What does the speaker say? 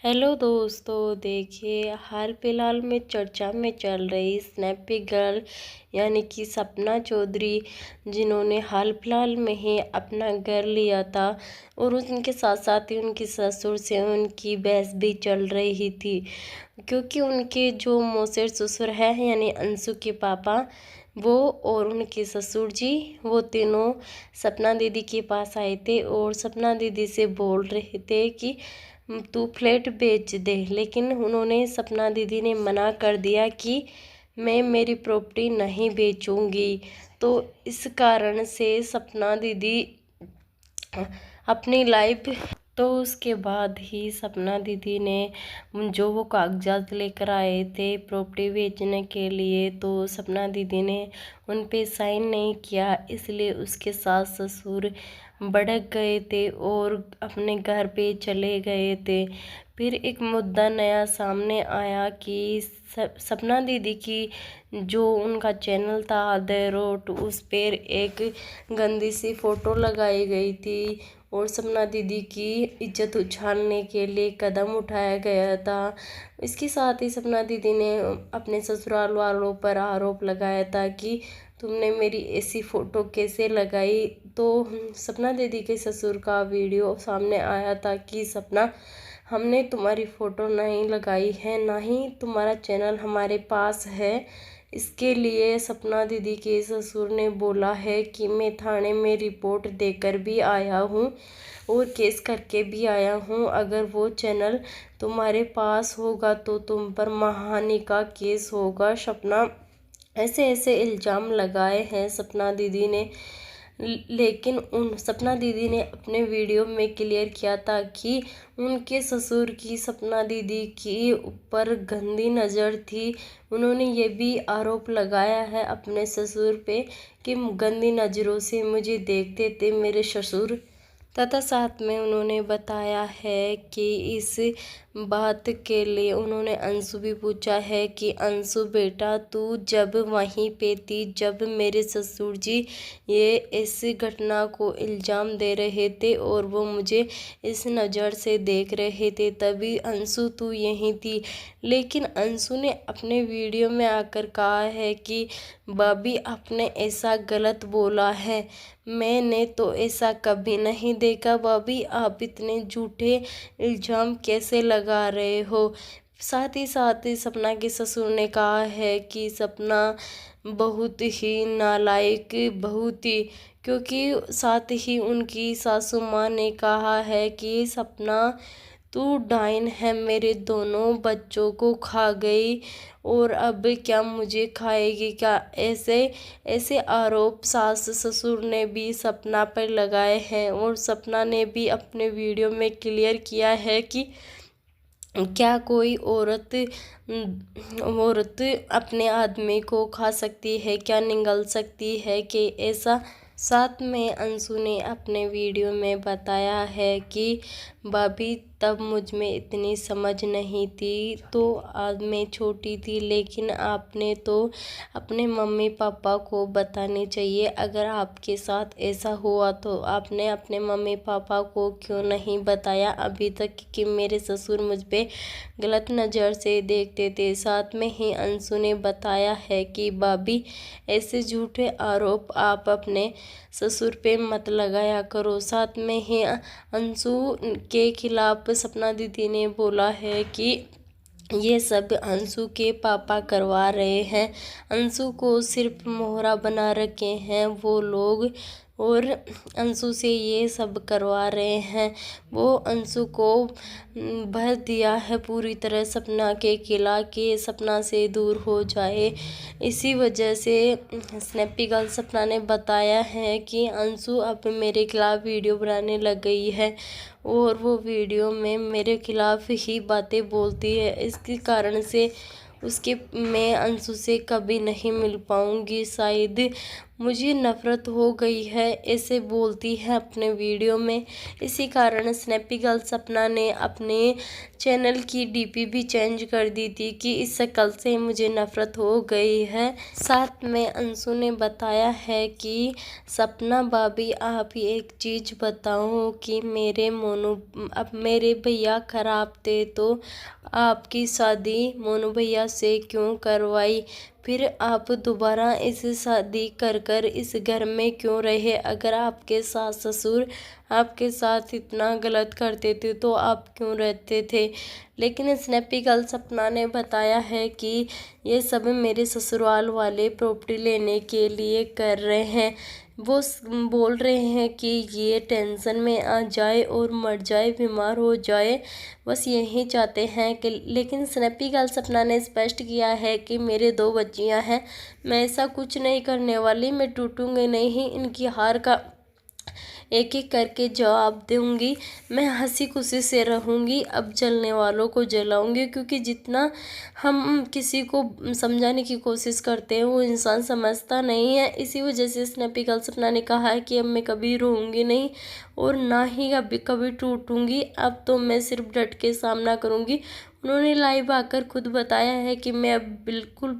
Hello दोस्तों, देखिए हाल फिलहाल में चर्चा में चल रही स्नैपी गर्ल यानी कि सपना चौधरी, जिन्होंने हाल फिलहाल में ही अपना घर लिया था और उनके साथ साथ ही उनकी ससुर से उनकी बहस भी चल रही थी, क्योंकि उनके जो मौसेर ससुर है यानी अंशु के पापा, वो और उनके ससुर जी वो तीनों सपना दीदी के पास आए थे और सपना दीदी से बोल रहे थे कि तू फ्लैट बेच दे। लेकिन उन्होंने सपना दीदी ने मना कर दिया कि मैं मेरी प्रॉपर्टी नहीं बेचूंगी। तो इस कारण से सपना दीदी अपनी लाइफ तो उसके बाद ही सपना दीदी ने जो वो कागजात लेकर आए थे प्रॉपर्टी बेचने के लिए, तो सपना दीदी ने उन पे साइन नहीं किया, इसलिए उसके सास ससुर भड़क गए थे और अपने घर पे चले गए थे। फिर एक मुद्दा नया सामने आया कि सपना दीदी की जो उनका चैनल था द रोट, उस पर एक गंदी सी फ़ोटो लगाई गई थी और सपना दीदी की इज्जत उछालने के लिए कदम उठाया गया था। इसके साथ ही सपना दीदी ने अपने ससुराल वालों पर आरोप लगाया था कि तुमने मेरी ऐसी फ़ोटो कैसे लगाई। तो सपना दीदी के ससुर का वीडियो सामने आया था कि सपना, हमने तुम्हारी फ़ोटो नहीं लगाई है, ना ही तुम्हारा चैनल हमारे पास है। इसके लिए सपना दीदी के ससुर ने बोला है कि मैं थाने में रिपोर्ट देकर भी आया हूँ और केस करके भी आया हूँ। अगर वो चैनल तुम्हारे पास होगा तो तुम पर मानहानि का केस होगा। सपना ऐसे ऐसे इल्ज़ाम लगाए हैं सपना दीदी ने, लेकिन उन सपना दीदी ने अपने वीडियो में क्लियर किया था कि उनके ससुर की सपना दीदी की ऊपर गंदी नज़र थी। उन्होंने ये भी आरोप लगाया है अपने ससुर पे कि गंदी नज़रों से मुझे देखते थे मेरे ससुर। तथा साथ में उन्होंने बताया है कि इस बात के लिए उन्होंने अंशु भी पूछा है कि अंशु बेटा, तू जब वहीं पे थी जब मेरे ससुर जी ये इस घटना को इल्ज़ाम दे रहे थे और वो मुझे इस नज़र से देख रहे थे, तभी अंशु तू यहीं थी। लेकिन अंशु ने अपने वीडियो में आकर कहा है कि भाभी आपने ऐसा गलत बोला है, मैंने तो ऐसा कभी नहीं देखा। भाभी आप इतने झूठे इल्ज़ाम कैसे लगा रहे हो। साथ ही सपना के ससुर ने कहा है कि सपना बहुत ही नालायक, बहुत ही, क्योंकि साथ ही उनकी सासू माँ ने कहा है कि सपना तू डाइन है, मेरे दोनों बच्चों को खा गई और अब क्या मुझे खाएगी क्या। ऐसे ऐसे आरोप सास ससुर ने भी सपना पर लगाए हैं और सपना ने भी अपने वीडियो में क्लियर किया है कि क्या कोई औरत अपने आदमी को खा सकती है, क्या निगल सकती है कि ऐसा। साथ में अंशु ने अपने वीडियो में बताया है कि भाभी तब मुझ में इतनी समझ नहीं थी, तो आज मैं छोटी थी, लेकिन आपने तो अपने मम्मी पापा को बतानी चाहिए। अगर आपके साथ ऐसा हुआ तो आपने अपने मम्मी पापा को क्यों नहीं बताया अभी तक कि मेरे ससुर मुझ पे गलत नज़र से देखते थे। साथ में ही अंशु ने बताया है कि भाभी ऐसे झूठे आरोप आप अपने ससुर पे मत लगाया करो। साथ में ही अंशु के खिलाफ सपना दीदी ने बोला है कि ये सब अंशु के पापा करवा रहे हैं, अंशु को सिर्फ मोहरा बना रखे हैं वो लोग और अंशु से ये सब करवा रहे हैं। वो अंशु को भर दिया है पूरी तरह सपना के खिला के सपना से दूर हो जाए। इसी वजह से स्नैपी गर्ल सपना ने बताया है कि अंशु अब मेरे खिलाफ वीडियो बनाने लग गई है और वो वीडियो में मेरे खिलाफ ही बातें बोलती है। इसके कारण से मैं अंशु से कभी नहीं मिल पाऊँगी। शायद मुझे नफ़रत हो गई है, ऐसे बोलती है अपने वीडियो में। इसी कारण स्नैपी गर्ल सपना ने अपने चैनल की डीपी भी चेंज कर दी थी कि इस शक्ल से मुझे नफ़रत हो गई है। साथ में अंशु ने बताया है कि सपना भाभी आप ही एक चीज़ बताओ कि अब मेरे भैया खराब थे तो आपकी शादी मोनू भैया से क्यों करवाई, फिर आप दोबारा इस शादी कर इस घर में क्यों रहे। अगर आपके सास ससुर आपके साथ इतना गलत करते थे तो आप क्यों रहते थे। लेकिन स्नैपी गर्ल सपना ने बताया है कि ये सब मेरे ससुराल वाले प्रॉपर्टी लेने के लिए कर रहे हैं। वो बोल रहे हैं कि ये टेंशन में आ जाए और मर जाए, बीमार हो जाए, बस यही चाहते हैं कि। लेकिन स्नैपी गर्ल सपना ने स्पष्ट किया है कि मेरे 2 बच्चियां हैं, मैं ऐसा कुछ नहीं करने वाली, मैं टूटूंगी नहीं, इनकी हार का एक एक करके जवाब दूंगी, मैं हंसी खुशी से रहूंगी, अब जलने वालों को जलाऊंगी। क्योंकि जितना हम किसी को समझाने की कोशिश करते हैं वो इंसान समझता नहीं है। इसी वजह से स्नैपी गर्ल सपना ने कहा है कि अब मैं कभी रोऊंगी नहीं और ना ही कभी टूटूंगी, अब तो मैं सिर्फ डट के सामना करूंगी। उन्होंने लाइव आकर खुद बताया है कि मैं अब बिल्कुल